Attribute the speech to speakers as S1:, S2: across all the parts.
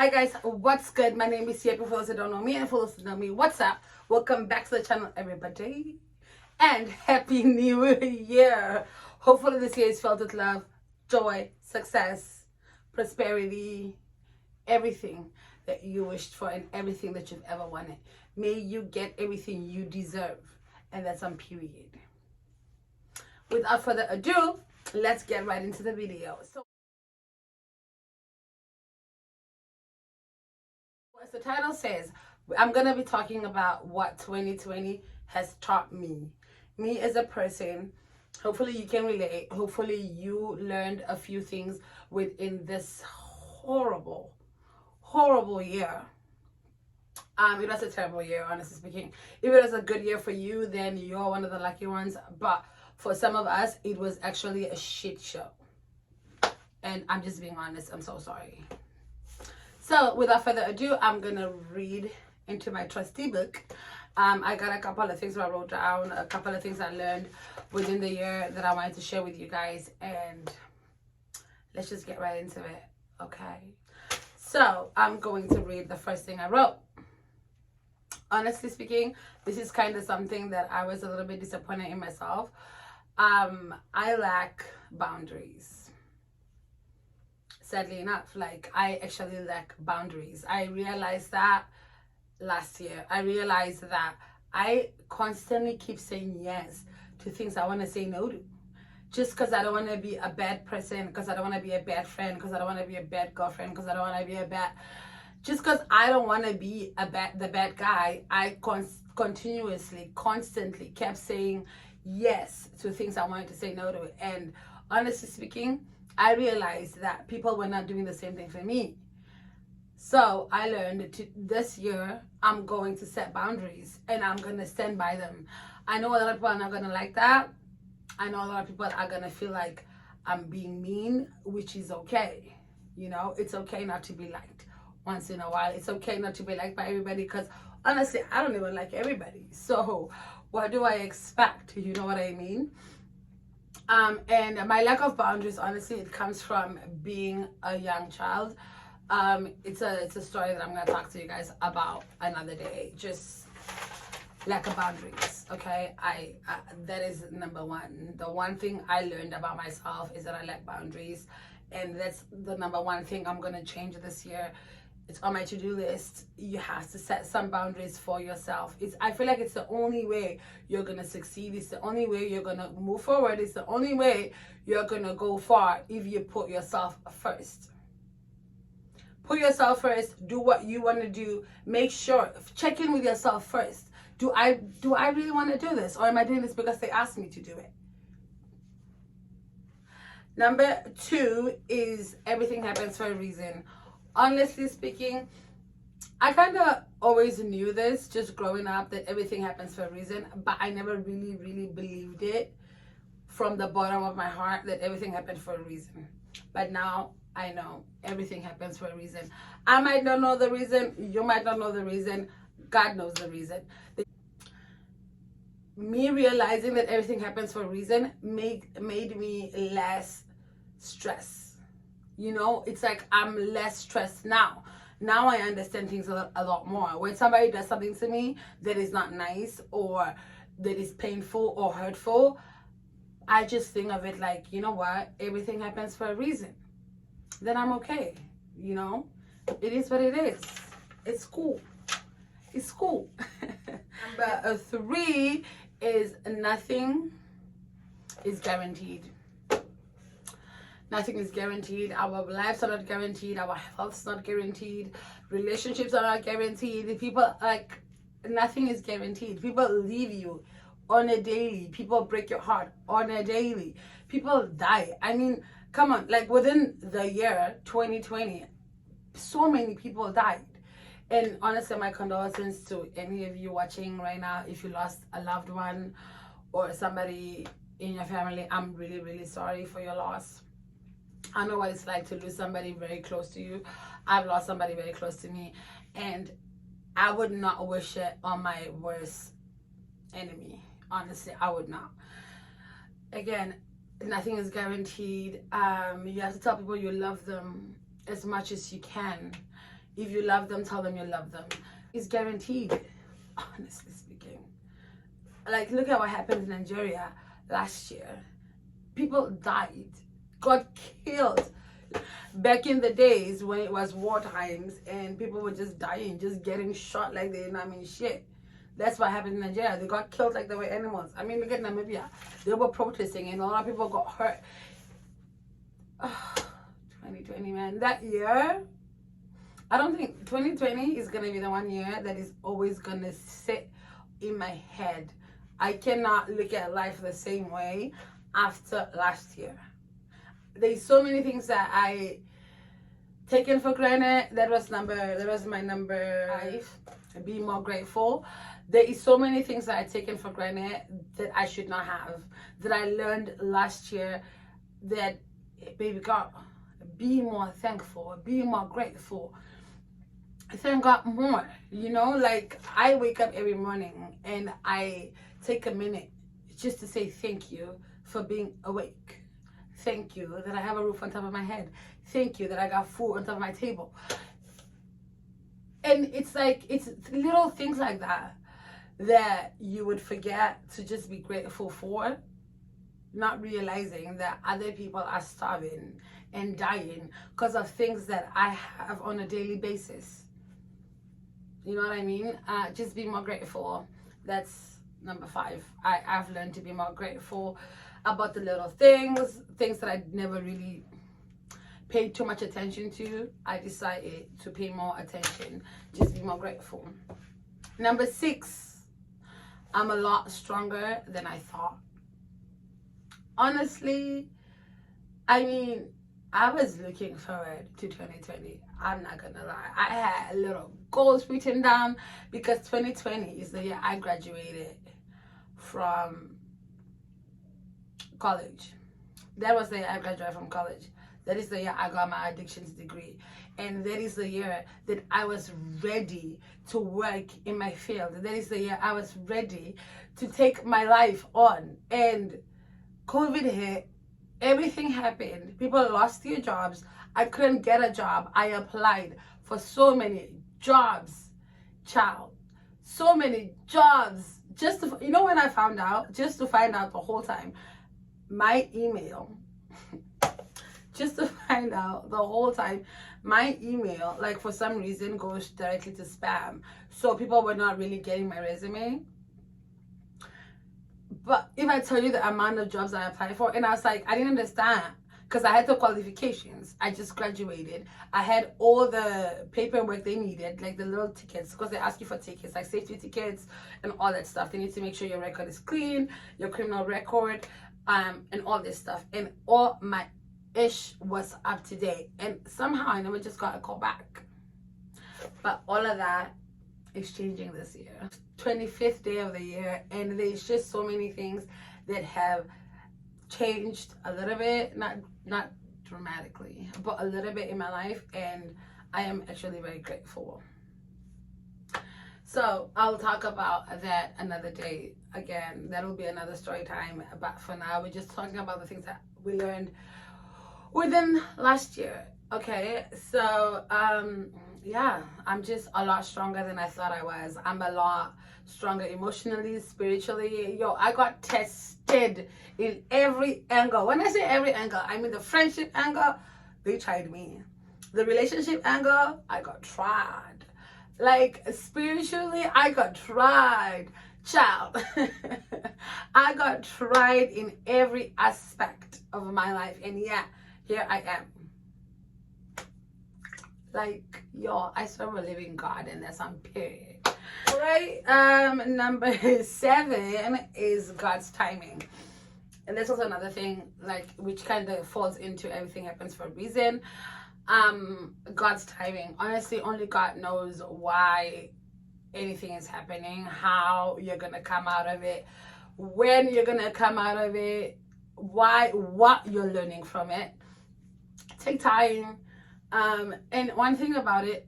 S1: Hi guys, what's good? My name is Yepi. For those that don't know me and for those that know me, what's up? Welcome back to the channel, everybody, and Happy New Year. Hopefully this year is filled with love, joy, success, prosperity, everything that you wished for and everything that you've ever wanted. May you get everything you deserve, and that's on period. Without further ado, let's get right into the video. So, as the title says, I'm going to be talking about what 2020 has taught me. Me as a person. Hopefully you can relate. Hopefully you learned a few things within this horrible year. It was a terrible year, honestly speaking. If it was a good year for you, then you're one of the lucky ones. But for some of us, it was actually a shit show. And I'm just being honest. I'm so sorry. So without further ado, I'm gonna read into my trusty book. I got a couple of things I wrote down, a couple of things I learned within the year that I wanted to share with you guys, and let's just get right into it, okay? So I'm going to read the first thing I wrote. Honestly speaking, this is kind of something that I was a little bit disappointed in myself. I lack boundaries. Sadly enough, like, I actually lack boundaries. I realized that last year. I realized that I constantly keep saying yes to things I want to say no to. Just because I don't want to be a bad person, because I don't want to be a bad friend, because I don't want to be a bad girlfriend, because I don't want to be a bad... Just because I don't want to be the bad guy, I constantly kept saying yes to things I wanted to say no to. And honestly speaking, I realized that people were not doing the same thing for me. So I learned this year, I'm going to set boundaries and I'm going to stand by them. I know a lot of people are not going to like that. I know a lot of people are going to feel like I'm being mean, which is okay. You know, it's okay not to be liked once in a while. It's okay not to be liked by everybody, because honestly, I don't even like everybody. So what do I expect? You know what I mean? And my lack of boundaries, honestly, it comes from being a young child. It's a story that I'm gonna talk to you guys about another day. Just lack of boundaries, okay? I that is number one. The one thing I learned about myself is that I lack boundaries, and that's the number one thing I'm gonna change this year. It's on my to-do list. You have to set some boundaries for yourself. I feel like it's the only way you're gonna succeed. It's the only way you're gonna move forward. It's the only way you're gonna go far if you put yourself first. Put yourself first. Do what you want to do. Make sure, check in with yourself first. Do I really want to do this, or am I doing this because they asked me to do it? Number two is everything happens for a reason. Honestly speaking, I kind of always knew this, just growing up, that everything happens for a reason, but I never really believed it from the bottom of my heart that everything happened for a reason. But now I know everything happens for a reason. I might not know the reason, you might not know the reason, God knows the reason. Me realizing that everything happens for a reason made me less stressed. You know, it's like I'm less stressed now. Now I understand things a lot more. When somebody does something to me that is not nice, or that is painful or hurtful, I just think of it like, you know what? Everything happens for a reason. Then I'm okay. You know, it is what it is. It's cool. It's cool. Number three is nothing is guaranteed. Nothing is guaranteed. Our lives are not guaranteed. Our health's not guaranteed. Relationships are not guaranteed. People, like, nothing is guaranteed. People leave you on a daily. People break your heart on a daily. People die. I mean, come on. Like, within the year 2020, so many people died. And honestly, my condolences to any of you watching right now. If you lost a loved one or somebody in your family, I'm really sorry for your loss. I know what it's like to lose somebody very close to you. I've lost somebody very close to me, and I would not wish it on my worst enemy. Honestly, I would not. Again, nothing is guaranteed. You have to tell people you love them as much as you can. If you love them, tell them you love them. It's guaranteed, honestly speaking. Like, look at what happened in Nigeria last year. People died, got killed. Back in the days when it was war times and people were just dying, just getting shot like they didn't, I mean, shit. That's what happened in Nigeria. They got killed like they were animals. I mean, look at Namibia. They were protesting and a lot of people got hurt. Oh, 2020, man. That year, I don't think 2020 is going to be the one year that is always going to sit in my head. I cannot look at life the same way after last year. There's so many things that I taken for granted. That was my number 5. Be more grateful. There is so many things that I taken for granted that I should not have, that I learned last year. That, baby girl, be more thankful, be more grateful. Thank God more. You know, like, I wake up every morning and I take a minute just to say thank you for being awake. Thank you that I have a roof on top of my head. Thank you that I got food on top of my table. And it's like, it's little things like that that you would forget to just be grateful for, not realizing that other people are starving and dying because of things that I have on a daily basis. You know what I mean? Just be more grateful. That's number 5. I've learned to be more grateful about the little things that I never really paid too much attention to. I decided to pay more attention. Just be more grateful. Number 6, I'm a lot stronger than I thought. Honestly, I mean, I was looking forward to 2020. I'm not gonna lie. I had little goals written down because 2020 is the year I graduated from college. That was the year I graduated from college. That is the year I got my addictions degree. And that is the year that I was ready to work in my field. That is the year I was ready to take my life on. And COVID hit. Everything happened. People lost their jobs. I couldn't get a job. I applied for so many jobs, child. So many jobs. Just to, you know, when I found out, just to find out the whole time, my email, just to find out the whole time, my email, like, for some reason goes directly to spam. So people were not really getting my resume. But if I tell you the amount of jobs I applied for, and I was like, I didn't understand, because I had the qualifications. I just graduated. I had all the paperwork they needed, like the little tickets, because they ask you for tickets, like safety tickets and all that stuff. They need to make sure your record is clean, your criminal record, and all this stuff. And all my ish was up to date. And somehow I never just got a call back. But all of that is changing this year. 25th day of the year, and there's just so many things that have changed a little bit, not dramatically, but a little bit in my life, and I am actually very grateful. So I'll talk about that another day. Again, that'll be another story time, but for now we're just talking about the things that we learned within last year. Okay, so yeah, I'm just a lot stronger than I thought I was. I'm a lot stronger emotionally, spiritually. Yo, I got tested in every angle. When I say every angle, I mean the friendship angle, they tried me. The relationship angle, I got tried. Like, spiritually, I got tried. Child, I got tried in every aspect of my life. And yeah, here I am. Like, yo, I serve a living God, and that's on period. All right, number 7 is God's timing. And that's also another thing, like, which kind of falls into everything happens for a reason. God's timing. Honestly, only God knows why anything is happening, how you're gonna come out of it, when you're gonna come out of it, what you're learning from it. Take time. And one thing about it,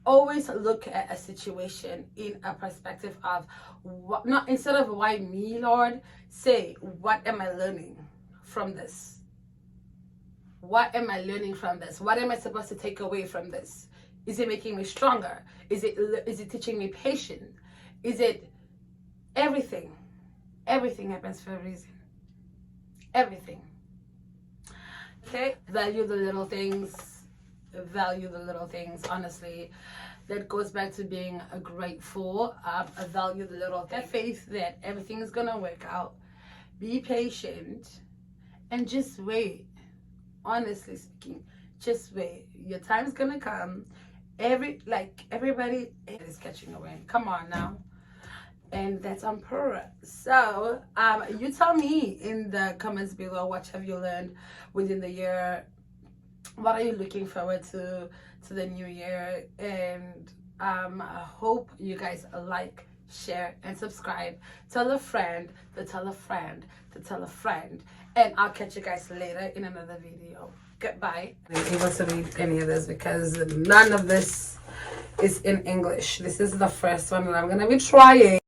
S1: always look at a situation in a perspective of what, not instead of why me, Lord, say, what am I learning from this? What am I learning from this? What am I supposed to take away from this? Is it making me stronger? Is it teaching me patience? Is it everything? Everything happens for a reason. Everything. Okay? Value the little things. Value the little things, honestly. That goes back to being grateful. Value the little things. Have faith that everything is going to work out. Be patient. And just wait. Honestly speaking, just wait. Your time's going to come. Everybody is catching a wind. Come on now. And that's on purpose. So you tell me in the comments below, what have you learned within the year? What are you looking forward to the new year? And I hope you guys like, share, and subscribe. Tell a friend to tell a friend to tell a friend. And I'll catch you guys later in another video. Goodbye. I'm able to read any of this because none of this is in English. This is the first one that I'm gonna be trying.